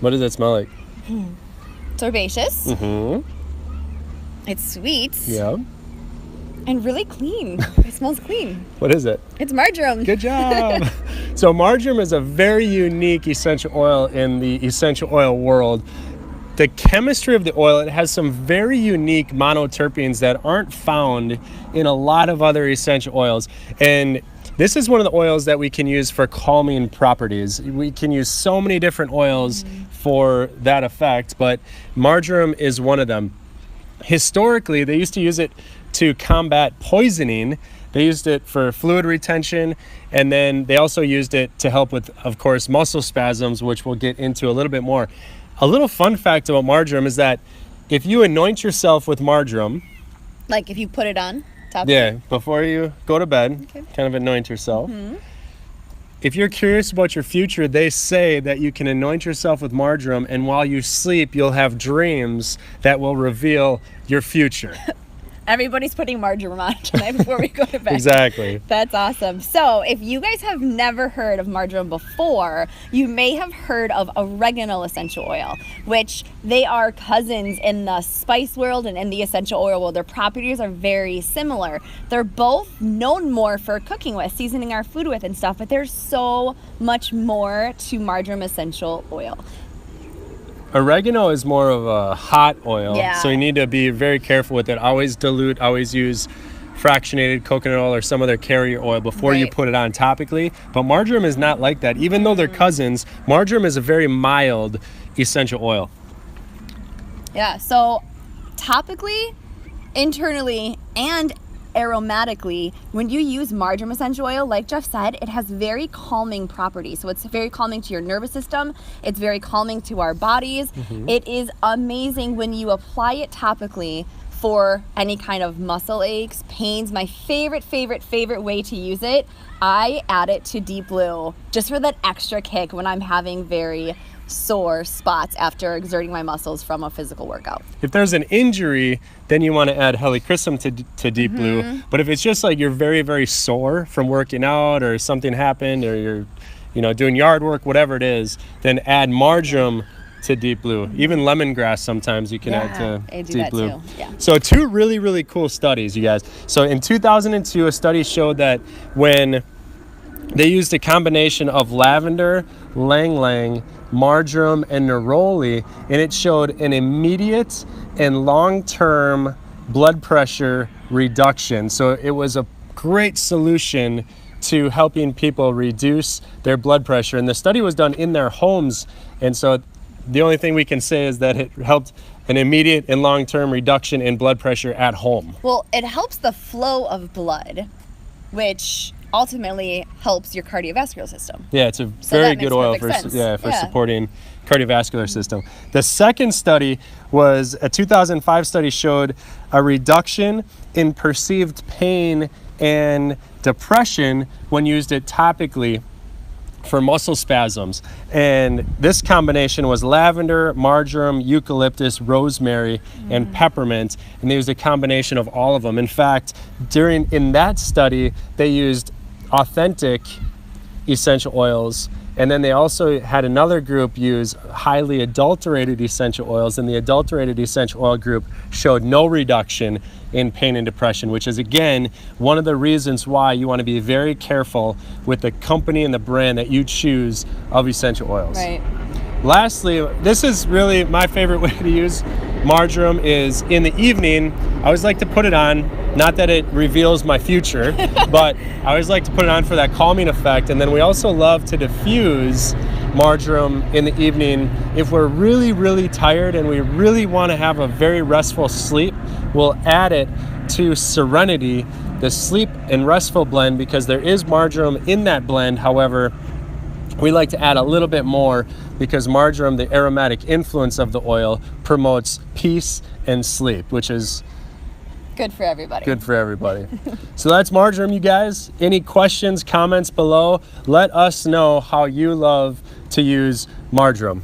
What does it smell like? It's herbaceous. Mm-hmm. It's sweet. Yeah. And really clean. It smells clean. What is it? It's marjoram. Good job. So marjoram is a very unique essential oil in the essential oil world. The chemistry of the oil, it has some very unique monoterpenes that aren't found in a lot of other essential oils. And this is one of the oils that we can use for calming properties. We can use so many different oils for that effect, but marjoram is one of them. Historically, they used to use it to combat poisoning. They used it for fluid retention, and then they also used it to help with, of course, muscle spasms, which we'll get into a little bit more. A little fun fact about marjoram is that if you anoint yourself with marjoram, Like if you put it on top. yeah, before you go to bed, kind of anoint yourself. If you're curious about your future, they say that you can anoint yourself with marjoram, and while you sleep, you'll have dreams that will reveal your future. Everybody's putting marjoram on tonight before we go to bed. Exactly. That's awesome. So if you guys have never heard of marjoram before, you may have heard of oregano essential oil, which they are cousins in the spice world and in the essential oil world. Their properties are very similar. They're both known more for cooking with, seasoning our food with and stuff, but there's so much more to marjoram essential oil. Oregano is more of a hot oil, Yeah. so you need to be very careful with it. Always dilute, always use fractionated coconut oil or some other carrier oil before you Right. put it on topically. But marjoram is not like that. Even though they're cousins, marjoram is a very mild essential oil. Yeah, so topically, internally, and aromatically, when you use marjoram essential oil, like Jeff said, it has very calming properties. So it's very calming to your nervous system. It's very calming to our bodies. It is amazing when you apply it topically for any kind of muscle aches, pains. My favorite way to use it, I add it to Deep Blue just for that extra kick when I'm having very sore spots after exerting my muscles from a physical workout. If there's an injury, then you want to add helichrysum to Deep Blue. But if it's just like you're very, very sore from working out or something happened or you're doing yard work, whatever it is, then add marjoram to Deep Blue. Even lemongrass sometimes you can add to I do Deep that Blue. too. Yeah. So two really, really cool studies, you guys. So in 2002, a study showed that when they used a combination of lavender, ylang-ylang, marjoram, and neroli, and it showed an immediate and long-term blood pressure reduction. So it was a great solution to helping people reduce their blood pressure. And the study was done in their homes, and so the only thing we can say is that it helped an immediate and long-term reduction in blood pressure at home. Well, it helps the flow of blood, which ultimately helps your cardiovascular system. Yeah, it's a So very that makes good oil perfect for sense. supporting cardiovascular system. The second study was a 2005 study showed a reduction in perceived pain and depression when used it topically for muscle spasms. And this combination was lavender, marjoram, eucalyptus, rosemary, and peppermint. And they used a combination of all of them. In fact, in that study, they used authentic essential oils, and then they also had another group use highly adulterated essential oils, and the adulterated essential oil group showed no reduction in pain and depression, which is again one of the reasons why you want to be very careful with the company and the brand that you choose of essential oils. Right. Lastly, this is really my favorite way to use marjoram is in the evening. I always like to put it on, not that it reveals my future, but I always like to put it on for that calming effect. And then we also love to diffuse marjoram in the evening. If we're really, really tired and we really want to have a very restful sleep, we'll add it to Serenity, the sleep and restful blend, because there is marjoram in that blend. However, we like to add a little bit more because marjoram, the aromatic influence of the oil, promotes peace and sleep, which is Good for everybody. good for everybody. So that's marjoram, you guys. Any questions, comments below? Let us know how you love to use marjoram.